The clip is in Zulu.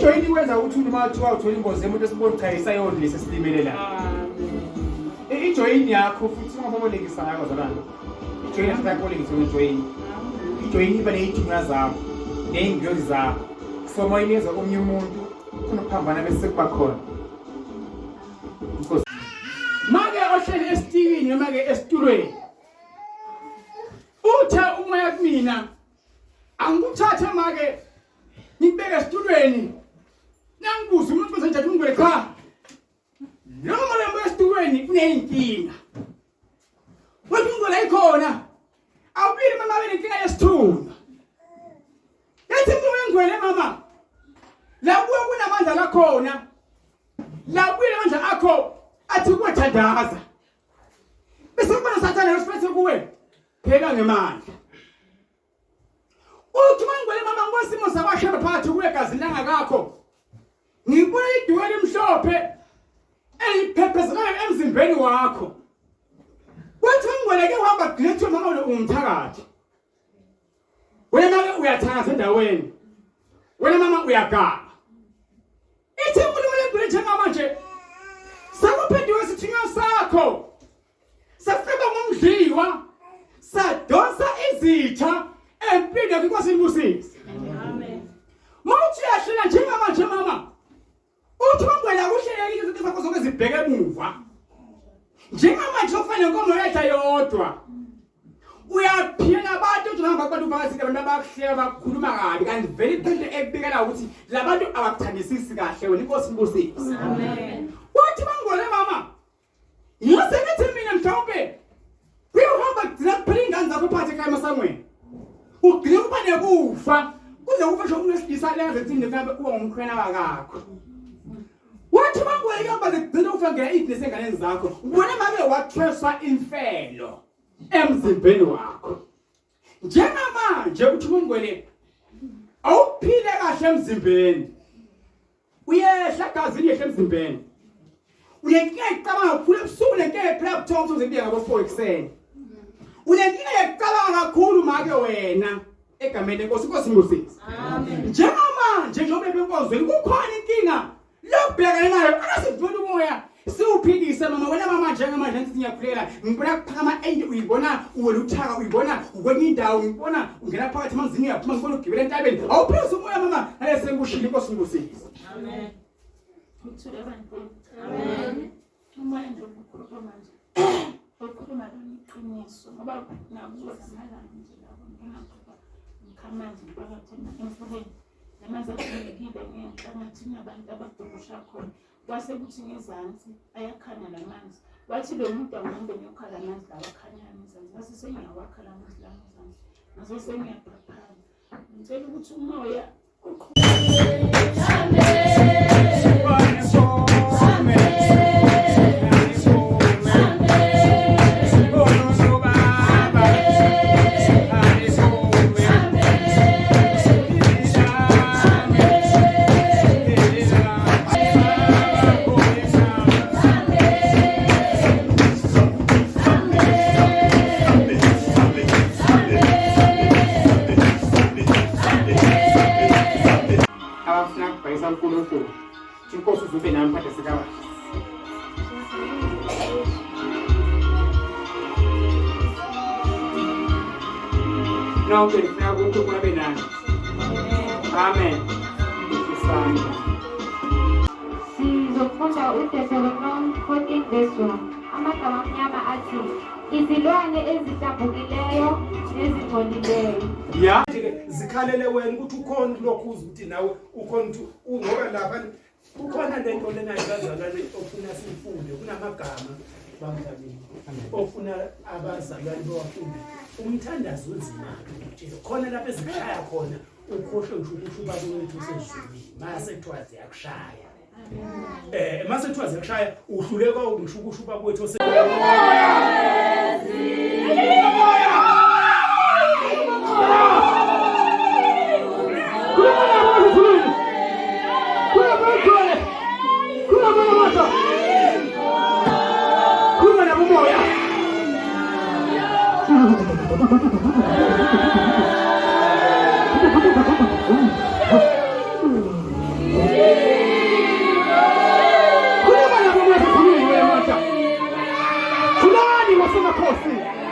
ijoyini wenza ukuthi uma uthiwa uthola ingozi yemoto esibona uchayisa yona lesi silimele la. Ijoyini yakho futhi ungabolekisa ngako zalana. Ijoyini akabolekisa ijoyini. Ijoyini iba nezithunywa zakho, nezingiyozi zakho. So mayineza omnye umuntu kunophambana bese kuba khona. Mage ohleli estikini noma ke esitulweni. Uthe umoya kumina angikuthathe mage ngibeke esitulweni. Nangibuza umuntu bese ngithi ungwele cha. Noma lembo esitulweni kuneyinkinga. Wathi ungwele ikhona. Awubili mama benenkinga yesithunga. Yathi ngwele mama. La kuwe kunamandla lakhona. La kuwe amandla akho athi kuwethandaza. Bese kubona sathana losifethe kuwe. Phela ngemandla. Uthi mangwele mama ngosimo sabashebe phakathi kuwe gazi langa kakho. Ngibona iduwe elimhlophe eliphephezela emzimbeni wakho. Wathi mangwele ke uhamba glethe mama lo umthakathi. Wena mama uyathakaza endaweni. Wena mama uyagama. Ithi ukhulumele glethe mama nje. Sakuphendiwe sithinywa sakho. Safika ngomdliwa. Sadonsa izitha empilo kwinkosi inibusisi. Amen. Mawuthi yashila nje mama. Uthi mangwela kuhlelekile izinto zakho zonke zibheke emuva. Njengama nje ufane nkomo yetha yodwa. Uyaphila abantu njengaba abantu bakazi abantu abakuhlela bakhuluma kabi kanti vele iphinde ekubikela ukuthi labantu abakuthandisisi kahle wena inkosi inibusisi. Amen. Wathi mangwele mama. Yosebethe mina mhlawumbe. Uyahamba kugcina kuphela ingane zakho phakathi ekhaya emasangweni. Ugcina kuba nekufa. Kuze kufe umuntu wesilisa lenze ethini mhlawumbe kuba ngumkhwena wakakho. Wathi mangwele yamba kugcina ufa ngeke idlise engane zakho. Ubona make wathweswa imfelo emzimbeni wakho. Njengamanje uthi mangwele awuphile kahle emzimbeni. Uyehla gazini yehle emzimbeni. Unenkinga icabanga kakhulu ebusuku lenkinga phela buthongo uze ngabo 4 ekseni. Unenkinga icabanga kakhulu make wena egameni lenkosi inkosi inibusisi. Amen. Njengamanje njengoba benkozweni kukhona inkinga lokubhekana nayo akasidlula umoya siuphikise mama wena mama njengamanje ngithi ngiyakhulela ngibona kuphakama ende uyibona uweluthaka uyibona ukwenye indawo ngibona ungena phakathi emanzini uyaphuma ngibona ugibela entabeni awuphezulu umoya mama ayese ngushila inkosi inibusisi. Amen. Amen. Umoya nje ukhuluma manje. Ukhuluma iqiniso ngoba nakuza malanga nje lapho ngikhamanzi phakathi emfuleni. Namanzi akhulekile ngenhlangathini abantu abadubusha khona. Kwase kuthi ngezansi ayakhanya lamanzi. Wathi lo muntu angihambe ngiyokhala amanzi lawa akhanya ngezansi. Ngase sengiyawakhala amanzi lawa ngezansi. Ngase sengiyaphaphana. Ngicela ukuthi umoya inkosi uzube nami phathe sikawa. No, que me hago un poco benani. Amen. Sizofunda uDeuteronomy 14 verse 1. Amagama amnyama athi izilwane ezidabhukileyo nezingcolileyo. Ya, zikhalele wena ukuthi ukhona lokho uzuthi nawe ukhona ngoba lapha ukhona lento lena ibazalwane ofuna sifunde kunamagama bamhlabeni ofuna abazalwane bawafunde. Umthandazi wenzima nje khona lapha ezikhaya khona ukhohle ngisho ubaba wethu usezulwini mase kuthiwa ziyakushaya. Mase kuthiwa ziyakushaya uhluleka ngisho ubaba wethu Makhosi.